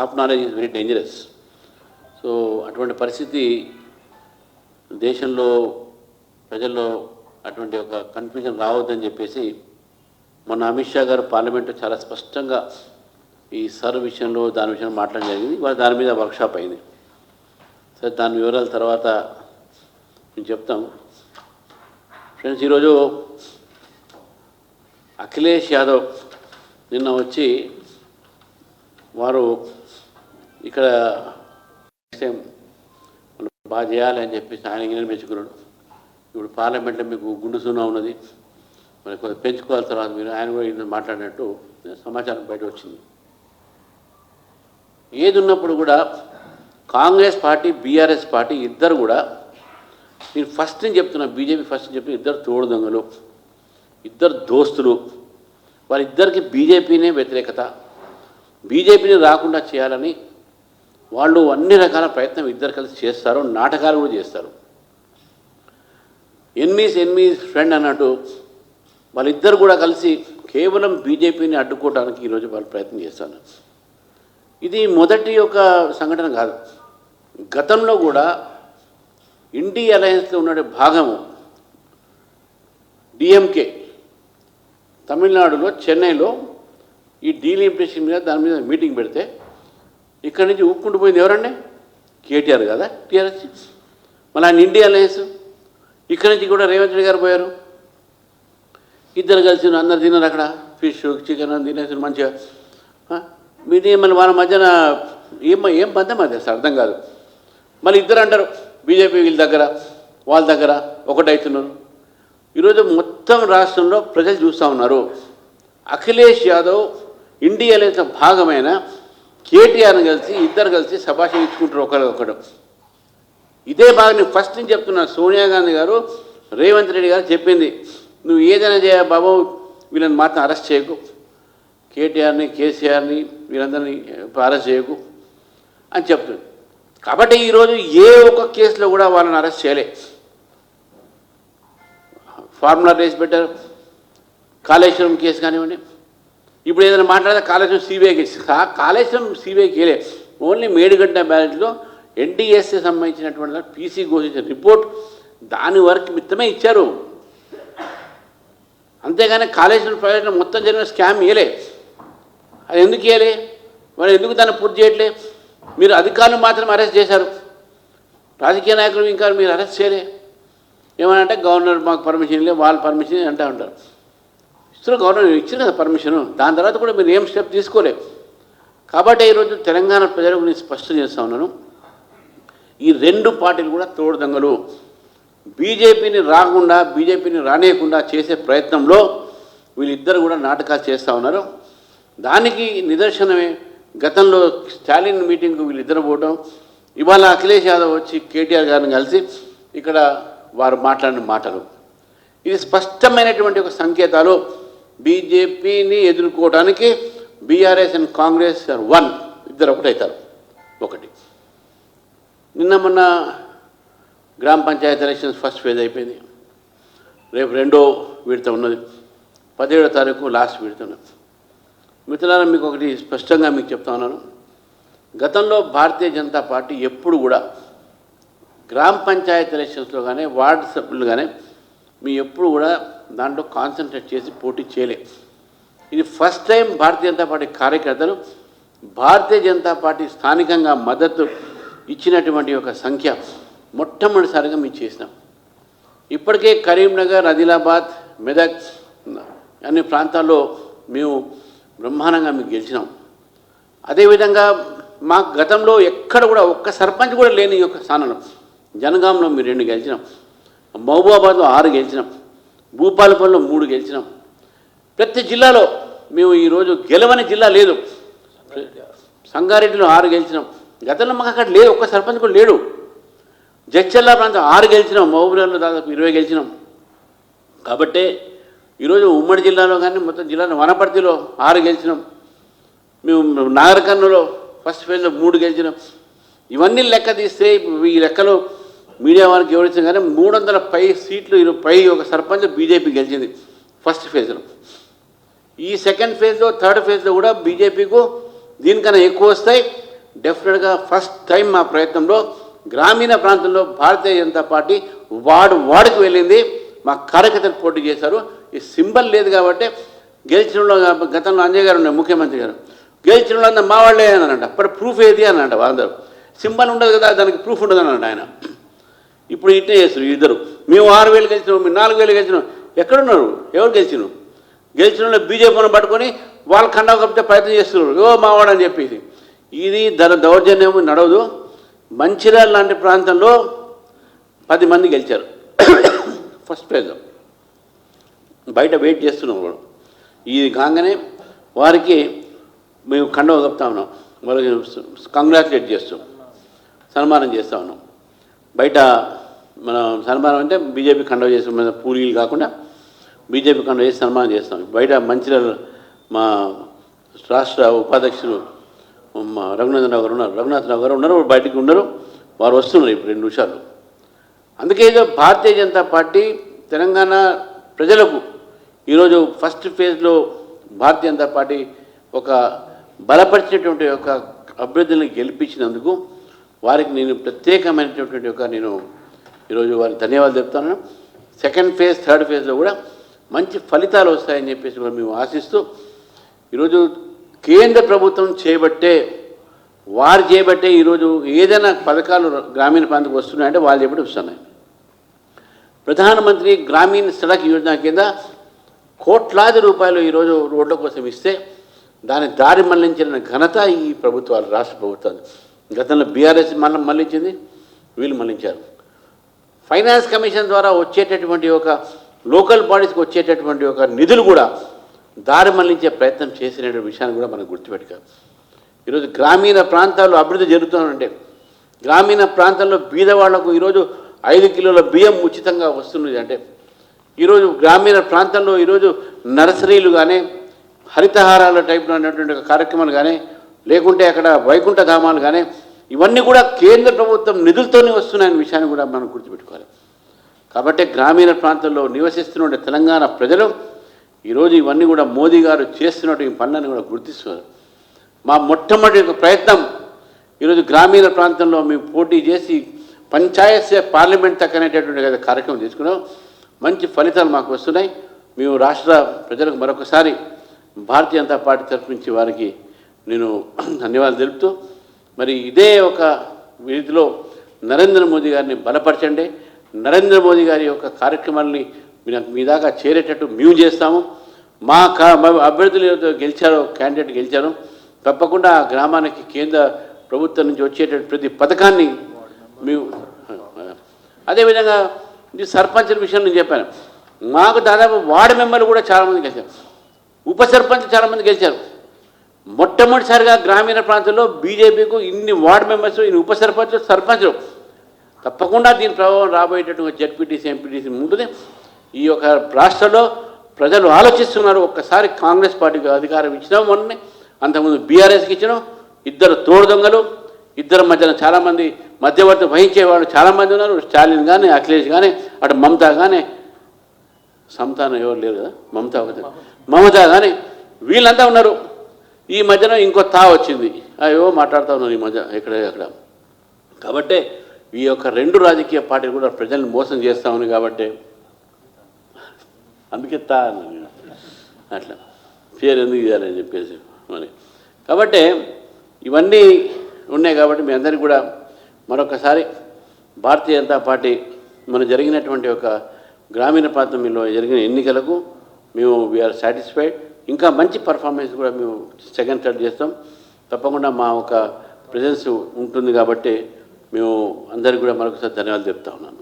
Half knowledge is very dangerous. So అటువంటి పరిస్థితి దేశంలో ప్రజల్లో అటువంటి ఒక కన్ఫ్యూజన్ రావద్దని చెప్పేసి మొన్న అమిత్ షా గారు పార్లమెంట్లో చాలా స్పష్టంగా ఈ సర్ విషయంలో దాని విషయంలో మాట్లాడడం జరిగింది. ఇవాళ దాని మీద వర్క్షాప్ అయింది. సరే, దాని వివరాల తర్వాత మేము చెప్తాం. ఫ్రెండ్స్, ఈరోజు అఖిలేష్ యాదవ్ నిన్న వచ్చి వారు ఇక్కడ బాగా చేయాలి అని చెప్పేసి ఆయన ఇంజనీర్ మెచ్చుకున్నాడు. ఇప్పుడు పార్లమెంట్లో మీకు గుండు సున్నా ఉన్నది, మరి కొంచెం పెంచుకోవాలి తర్వాత మీరు ఆయన కూడా ఇది మాట్లాడినట్టు సమాచారం బయట వచ్చింది. ఏది ఉన్నప్పుడు కూడా కాంగ్రెస్ పార్టీ బీఆర్ఎస్ పార్టీ ఇద్దరు కూడా, నేను ఫస్ట్ నుంచి చెప్తున్నా, బీజేపీ ఫస్ట్ నుంచి చెప్తున్నా, ఇద్దరు తోడు దొంగలు, ఇద్దరు దోస్తులు. వాళ్ళిద్దరికి బీజేపీనే వ్యతిరేకత, బీజేపీని రాకుండా చేయాలని వాళ్ళు అన్ని రకాల ప్రయత్నం ఇద్దరు కలిసి చేస్తారు, నాటకాలు కూడా చేస్తారు. ఎన్మీస్ ఫ్రెండ్ అన్నట్టు వాళ్ళిద్దరు కూడా కలిసి కేవలం బీజేపీని అడ్డుకోవడానికి ఈరోజు వాళ్ళు ప్రయత్నం చేస్తారు. ఇది మొదటి ఒక సంఘటన కాదు. గతంలో కూడా ఇండి అలయన్స్లో ఉన్న భాగము డిఎంకే తమిళనాడులో చెన్నైలో ఈ డీలిమిటేషన్ మీద దాని మీద మీటింగ్ పెడితే ఇక్కడి నుంచి ఊపుకుంటూ పోయింది ఎవరండి? కేటీఆర్ కదా, టీఆర్ఎస్. మళ్ళీ ఆయన ఇండి అలయన్స్ ఇక్కడి నుంచి కూడా రేవంత్ రెడ్డి గారు పోయారు. ఇద్దరు కలిసి అందరు తిన్నారు అక్కడ, ఫిష్ చికెన్ తినేసి మంచిగా. మీది మళ్ళీ వాళ్ళ మధ్యన ఏం పంతం అది అసలు అర్థం కాదు. మళ్ళీ ఇద్దరు అంటారు బీజేపీ వీళ్ళ దగ్గర వాళ్ళ దగ్గర ఒకటవుతున్నారు. ఈరోజు మొత్తం రాష్ట్రంలో ప్రజలు చూస్తూ ఉన్నారు. అఖిలేష్ యాదవ్ ఇండి అలయన్స్ భాగమైన కేటీఆర్ని కలిసి ఇద్దరు కలిసి శభాషణ ఇచ్చుకుంటారు ఒకరు. ఇదే బాగా నేను ఫస్ట్ నుంచి చెప్తున్నా. సోనియా గాంధీ గారు, రేవంత్ రెడ్డి గారు చెప్పింది, నువ్వు ఏదైనా చేయ బాబు, వీళ్ళని మాత్రం అరెస్ట్ చేయకు, కేటీఆర్ని కేసీఆర్ని వీళ్ళందరినీ అరెస్ట్ చేయకు అని చెప్తుంది. కాబట్టి ఈరోజు ఏ ఒక్క కేసులో కూడా వాళ్ళని అరెస్ట్ చేయలే. ఫార్ములా రేసి పెట్టారు. కాళేశ్వరం కేసు కానివ్వండి, ఇప్పుడు ఏదైనా మాట్లాడితే కాళేశ్వరం సిబిఐ కేసు. కాళేశ్వరం సిబిఐకి వెళ్ళే ఓన్లీ మేడిగడ్డ బ్యాలెట్లో ఎన్డీఎస్ఏ సంబంధించినటువంటి పీసీ ఘోషించిన రిపోర్ట్ దాని వరకు మిత్తమే ఇచ్చారు. అంతేగాని కాళేశ్వరం ప్రాజెక్టులో మొత్తం జరిగిన స్కామ్ ఇవ్వలే. అది ఎందుకు ఇవ్వలే? మరి ఎందుకు దాన్ని పూర్తి చేయట్లే? మీరు అధికారులు మాత్రం అరెస్ట్ చేశారు, రాజకీయ నాయకులు ఇంకా మీరు అరెస్ట్ చేయలే. ఏమనంటే గవర్నర్ మాకు పర్మిషన్ లేదు, వాళ్ళు పర్మిషన్ అంటూ ఉంటారు. ఇస్తున్న గవర్నర్ ఇచ్చిన కదా పర్మిషను, దాని తర్వాత కూడా మీరు ఏం స్టెప్ తీసుకోలేదు. కాబట్టి ఈరోజు తెలంగాణ ప్రజలకు నేను స్పష్టం చేస్తూ ఉన్నాను, ఈ రెండు పార్టీలు కూడా తోడు దొంగలు. బీజేపీని రాకుండా, బీజేపీని రానియకుండా చేసే ప్రయత్నంలో వీళ్ళిద్దరు కూడా నాటకాలు చేస్తూ ఉన్నారు. దానికి నిదర్శనమే గతంలో స్టాలిన్ మీటింగ్కు వీళ్ళిద్దరు పోవడం, ఇవాళ అఖిలేష్ యాదవ్ వచ్చి కేటీఆర్ గారిని కలిసి ఇక్కడ వారు మాట్లాడిన మాటలు. ఇది స్పష్టమైనటువంటి ఒక సంకేతాలు. బీజేపీని ఎదుర్కోవడానికి బీఆర్ఎస్ అండ్ కాంగ్రెస్ ఇద్దరు ఒకటవుతారు. ఒకటి నిన్న మొన్న గ్రామ పంచాయతీ ఎలక్షన్స్ ఫస్ట్ ఫేజ్ అయిపోయింది. రేపు రెండో విడత ఉన్నది. 17వ తారీఖు లాస్ట్ విడత ఉన్నది. మిత్రులారా, మీకు ఒకటి స్పష్టంగా మీకు చెప్తా ఉన్నాను. గతంలో భారతీయ జనతా పార్టీ ఎప్పుడు కూడా గ్రామ పంచాయతీ ఎలక్షన్స్లో కానీ వార్డు సభ్యులు కానీ మీ ఎప్పుడు కూడా దాంట్లో కాన్సన్ట్రేట్ చేసి పోటీ చేయలేదు. ఇది first time Bharatiya Janata party కార్యకర్తలు భారతీయ జనతా పార్టీ స్థానికంగా మద్దతు ఇచ్చినటువంటి ఒక సంఖ్య మొట్టమొదటిసారిగా మేము చేసినాం. ఇప్పటికే కరీంనగర్, ఆదిలాబాద్, మెదక్ అన్ని ప్రాంతాల్లో మేము బ్రహ్మాండంగా మీకు గెలిచినాం. అదేవిధంగా మాకు గతంలో ఎక్కడ కూడా ఒక్క సర్పంచ్ కూడా లేని ఈ యొక్క స్థానంలో జనగాంలో మీరు 2 గెలిచినాం, మహబూబాబాద్లో 6 గెలిచినాం, భూపాలపల్లిలో 3 గెలిచినాం. ప్రతి జిల్లాలో మేము ఈరోజు గెలవని జిల్లా లేదు. సంగారెడ్డిలో 6 గెలిచినాం. గతంలో మాకు అక్కడ లేదు, ఒక్క సర్పంచ్ కూడా లేడు. జడ్చర్ల ప్రాంతం 6 గెలిచినాం, మహబూబ్నగర్లో దాదాపు 20 గెలిచినాం. కాబట్టి ఈరోజు ఉమ్మడి జిల్లాలో కానీ మొత్తం జిల్లాలో వనపర్తిలో 6 గెలిచినాం. మేము నాగర్కర్నూలులో ఫస్ట్ ఫేజ్లో 3 గెలిచినాం. ఇవన్నీ లెక్క తీస్తే ఈ లెక్కలో మీడియా వారికి ఎవరిచ్చినా కానీ 300 పై సీట్లు పై ఒక సర్పంచ్ బీజేపీ గెలిచింది ఫస్ట్ ఫేజ్లో. ఈ సెకండ్ ఫేజ్లో, థర్డ్ ఫేజ్లో కూడా బీజేపీకు దీనికన్నా ఎక్కువ వస్తాయి. డెఫినెట్గా ఫస్ట్ టైం మా ప్రయత్నంలో గ్రామీణ ప్రాంతంలో భారతీయ జనతా పార్టీ వార్డుకు వెళ్ళింది. మా కార్యకర్తలు పోటీ చేశారు. ఈ సింబల్ లేదు కాబట్టి గెలిచిన గతంలో అంజయ్ గారు ఉన్నారు ముఖ్యమంత్రి గారు, గెలిచిన వాళ్ళంతా మా వాళ్ళే అన్నారంట. అప్పుడు ప్రూఫ్ ఏది అన్నారంట వాళ్ళందరూ. సింబల్ ఉండదు కదా, దానికి ప్రూఫ్ ఉండదు అన్నాడు ఆయన. ఇప్పుడు ఇట్నే చేస్తారు ఇద్దరు. మేము 6,000 గెలిచినాం, మేము 4,000 గెలిచినాం. ఎక్కడున్నారు? ఎవరు గెలిచినాం? గెలిచిన వాళ్ళు బీజేపీని పట్టుకొని వాళ్ళ ఖండా కప్పితే ప్రయత్నం చేస్తున్నారు మావాడు అని చెప్పేసి. ఇది దౌర్జన్యం నడవదు. మంచిర్యాల లాంటి ప్రాంతంలో 10 మంది గెలిచారు ఫస్ట్ ప్రైజ్. బయట వెయిట్ చేస్తున్నాం కూడా. ఇది కాగానే వారికి మేము ఖండం కప్తా ఉన్నాం, వాళ్ళకి కంగ్రాచులేట్ చేస్తాం, సన్మానం చేస్తూ ఉన్నాం. బయట మనం సన్మానం అంటే బీజేపీ కండవ చేస్తాం, మన పూరీలు కాకుండా బీజేపీ కండవ చేసి సన్మానం చేస్తాం. బయట మంచిర్యాల మా రాష్ట్ర ఉపాధ్యక్షులు మా రఘునాథరావు గారు ఉన్నారు, బయటికి ఉన్నారు, వారు వస్తున్నారు ఇప్పుడు 2 నిమిషాలు. అందుకే ఏదో భారతీయ జనతా పార్టీ తెలంగాణ ప్రజలకు ఈరోజు ఫస్ట్ ఫేజ్లో భారతీయ జనతా పార్టీ ఒక బలపరిచినటువంటి ఒక అభ్యర్థులను గెలిపించినందుకు వారికి నేను ప్రత్యేకమైనటువంటి నేను ఈరోజు వారికి ధన్యవాదాలు చెప్తాను. సెకండ్ ఫేజ్ థర్డ్ ఫేజ్లో కూడా మంచి ఫలితాలు వస్తాయని చెప్పేసి కూడా మేము ఆశిస్తూ ఈరోజు కేంద్ర ప్రభుత్వం చేయబట్టే ఈరోజు ఏదైనా పథకాలు గ్రామీణ ప్రాంతానికి వస్తున్నాయంటే వాళ్ళు చెప్పి వస్తున్నాయి. ప్రధానమంత్రి గ్రామీణ సడక్ యోజన కింద కోట్లాది రూపాయలు ఈరోజు రోడ్ల కోసం ఇస్తే దాని దారి మళ్లించిన ఘనత ఈ ప్రభుత్వాలు, రాష్ట్ర ప్రభుత్వాలు. గతంలో బీఆర్ఎస్ మళ్లించింది, వీళ్ళు మళ్లించారు. ఫైనాన్స్ కమిషన్ ద్వారా వచ్చేటటువంటి ఒక లోకల్ బాడీస్కి వచ్చేటటువంటి ఒక నిధులు కూడా దారి మళ్లించే ప్రయత్నం చేసినటువంటి విషయాన్ని కూడా మనం గుర్తుపెట్టుకోవాలి. ఈరోజు గ్రామీణ ప్రాంతాల్లో అభివృద్ధి జరుగుతుందంటే గ్రామీణ ప్రాంతాల్లో బీదవాళ్లకు ఈరోజు 5 కిలోల బియ్యం ఉచితంగా వస్తున్నది అంటే ఈరోజు గ్రామీణ ప్రాంతంలో ఈరోజు నర్సరీలు కానీ హరితహారాల టైప్లో ఉన్నటువంటి కార్యక్రమాలు కానీ లేకుంటే అక్కడ వైకుంఠ ధామాలు కానీ ఇవన్నీ కూడా కేంద్ర ప్రభుత్వం నిధులతోనే వస్తున్నాయనే విషయాన్ని కూడా మనం గుర్తుపెట్టుకోవాలి. కాబట్టి గ్రామీణ ప్రాంతంలో నివసిస్తున్న తెలంగాణ ప్రజలు ఈరోజు ఇవన్నీ కూడా మోదీ గారు చేస్తున్నట్టు ఈ పనులను కూడా గుర్తిస్తున్నారు. మా మొట్టమొదటి ప్రయత్నం ఈరోజు గ్రామీణ ప్రాంతంలో మేము పోటీ చేసి పంచాయత్ పార్లమెంట్ తక్కనేటటువంటి కార్యక్రమం తీసుకున్నాం. మంచి ఫలితాలు మాకు వస్తున్నాయి. మేము రాష్ట్ర ప్రజలకు మరొకసారి భారతీయ జనతా పార్టీ తరఫు నుంచి వారికి నేను ధన్యవాదాలు తెలుపుతూ మరి ఇదే ఒక వీధిలో నరేంద్ర మోదీ గారిని బలపరచండి. నరేంద్ర మోదీ గారి యొక్క కార్యక్రమాలని మీ దాకా చేరేటట్టు మేము చేస్తాము. మా అభ్యర్థులు గెలిచారో క్యాండిడేట్ గెలిచారో తప్పకుండా ఆ గ్రామానికి కేంద్ర ప్రభుత్వం నుంచి వచ్చేటటువంటి ప్రతి పథకాన్ని మేము అదేవిధంగా ఇది సర్పంచుల విషయం నేను చెప్పాను. మాకు దాదాపు వార్డు మెంబర్లు కూడా చాలామంది గెలిచారు, ఉప సర్పంచ్ చాలామంది గెలిచారు. మొట్టమొదటిసారిగా గ్రామీణ ప్రాంతంలో బీజేపీకు ఇన్ని వార్డు మెంబర్స్, ఇన్ని ఉప సర్పంచులు తప్పకుండా దీని ప్రభావం రాబోయేటటువంటి జెడ్పీటీసీ ఎంపీటీసీ ఉంటుంది. ఈ యొక్క రాష్ట్రంలో ప్రజలు ఆలోచిస్తున్నారు. ఒక్కసారి కాంగ్రెస్ పార్టీకి అధికారం ఇచ్చినాం, మొన్న అంతకుముందు బీఆర్ఎస్కి ఇచ్చినాం. 2 తోడు దొంగలు, ఇద్దరి మధ్యన చాలామంది మధ్యవర్తి వహించేవాళ్ళు చాలామంది ఉన్నారు. స్టాలిన్ కానీ అఖిలేష్ కానీ అటు మమతా కానీ సమతానం ఎవరు లేరు కదా, మమతా కానీ వీళ్ళంతా ఉన్నారు. ఈ మధ్యన ఇంకో వచ్చింది, అయ్యో మాట్లాడుతూ ఉన్నారు ఈ మధ్య ఎక్కడ. కాబట్టి ఈ యొక్క 2 రాజకీయ పార్టీలు కూడా ప్రజల్ని మోసం చేస్తూ ఉన్నాయి. కాబట్టి అందుకే అట్లా పేరు ఎందుకు ఇవ్వాలని చెప్పేసి మరి. కాబట్టి ఇవన్నీ ఉన్నాయి. కాబట్టి మీ అందరికీ కూడా మరొకసారి భారతీయ జనతా పార్టీ మన జరిగినటువంటి ఒక గ్రామీణ ప్రాంతంలో జరిగిన ఎన్నికలకు మేము వీఆర్ సాటిస్ఫైడ్. ఇంకా మంచి పర్ఫార్మెన్స్ కూడా మేము సెకండ్ థర్డ్ చేస్తాం. తప్పకుండా మా ఒక ప్రెజెన్స్ ఉంటుంది. కాబట్టి మేము అందరికీ కూడా మరొకసారి ధన్యవాదాలు చెప్తా ఉన్నాను.